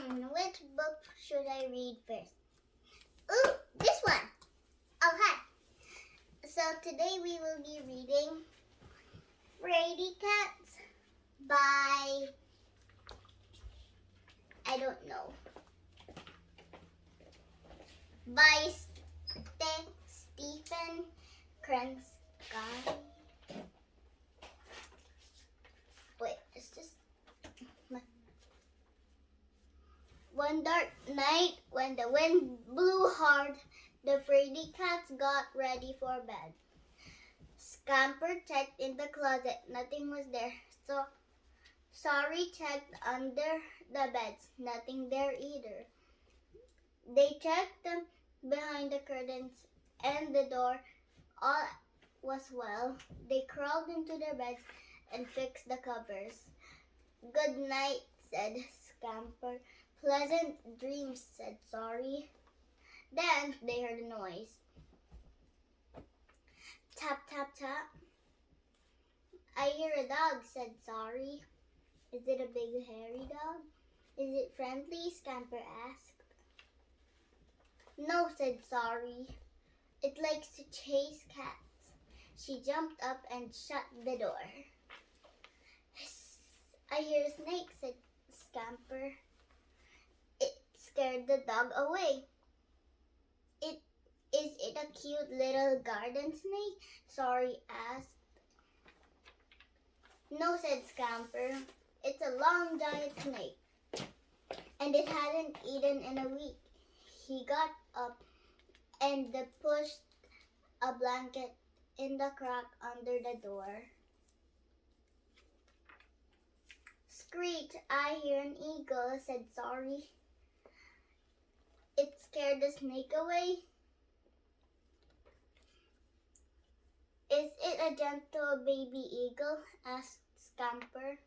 Which book should I read first? Ooh, this one. Oh, hi. So today we will be reading Fraidy Cats by, I don't know, by Stephen Kransky. Wait, it's just... One dark night, when the wind blew hard, the Fraidy Cats got ready for bed. Scamper checked in the closet. Nothing was there. So Sorry checked under the beds. Nothing there either. They checked them behind the curtains and the door. All was well. They crawled into their beds and fixed the covers. Good night, said Scamper. Pleasant dreams, said Sorry. Then they heard a noise. Tap, tap, tap. I hear a dog, said Sorry. Is it a big hairy dog? Is it friendly? Scamper asked. No, said Sorry. It likes to chase cats. She jumped up and shut the door. I hear a snake, said Scamper. It scared the dog away. Is it a cute little garden snake? Sorry asked. No, said Scamper. It's a long giant snake, and it hadn't eaten in a week. He got up and pushed a blanket in the crack under the door. Screech, I hear an eagle, said Sorry. It scared the snake away. Is it a gentle baby eagle? Asked Scamper.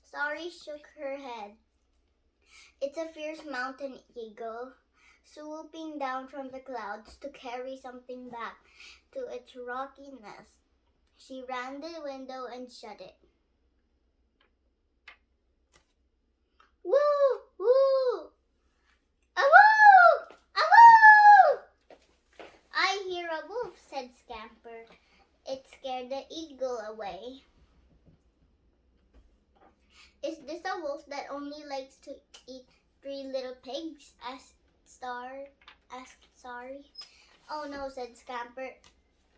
Sorry shook her head. It's a fierce mountain eagle, swooping down from the clouds to carry something back to its rocky nest. She ran to the window and shut it. Woo! Woo! Awoo! Awoo! I hear a wolf, said Scamper. It scared the eagle away. Is this a wolf that only likes to eat 3 little pigs? Asked Sorry. Oh no, said Scamper.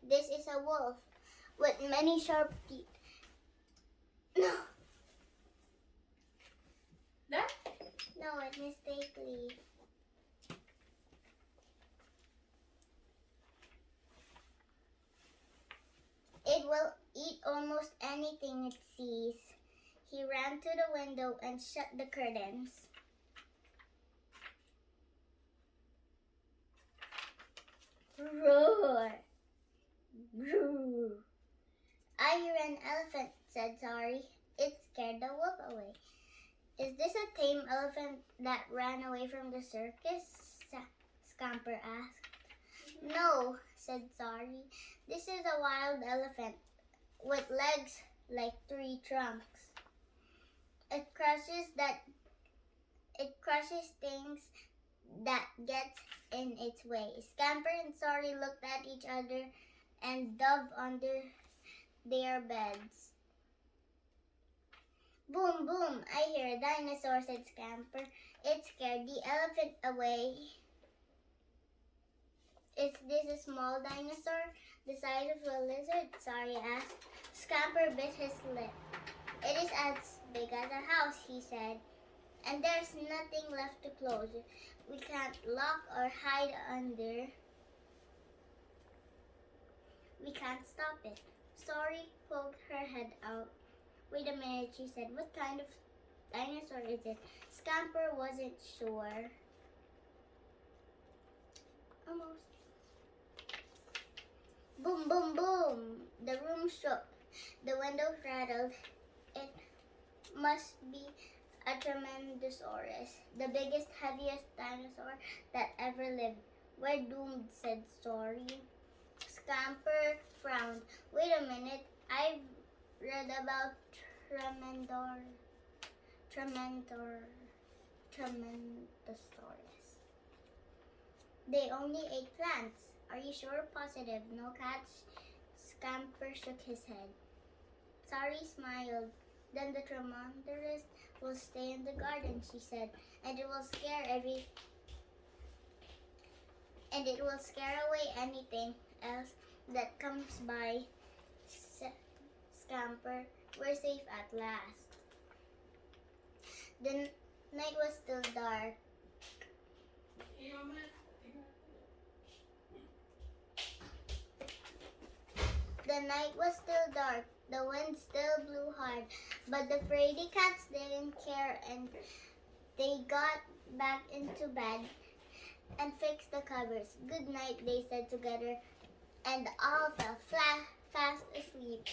This is a wolf with many sharp teeth. No. That? No, it mistakenly. It will eat almost anything it sees. He ran to the window and shut the curtains. Roar! Roar! I hear an elephant, said Sorry. It scared the wolf away. Is this a tame elephant that ran away from the circus? Scamper asked. No, said Sorry. This is a wild elephant with legs like 3 trunks. It crushes things that get in its way. Scamper and Sorry looked at each other and dove under their beds. Boom, boom, I hear a dinosaur, said Scamper. It scared the elephant away. Is this a small dinosaur, the size of a lizard? Sorry asked. Scamper bit his lip. It is as big as a house, he said, and there's nothing left to close. We can't lock or hide under. We can't stop it. Sorry poked her head out. Wait a minute, she said. What kind of dinosaur is it? Scamper wasn't sure. Almost. Boom, boom, boom. The room shook. The windows rattled. It must be a Tyrannosaurus, the biggest, heaviest dinosaur that ever lived. We're doomed, said Sorry. Scamper frowned. Wait a minute. I've read about Trementor. Tremendousaurus. They only ate plants. Are you sure? Positive. No cats? Scamper shook his head. Sorry smiled. Then the Tremendous will stay in the garden, she said, and it will scare away anything else that comes by. Scamper, we're safe at last. The night was still dark. The night was still dark. The wind still blew hard, but the fraidy cats didn't care, and they got back into bed and fixed the covers. Good night, they said together, and all fell fast asleep.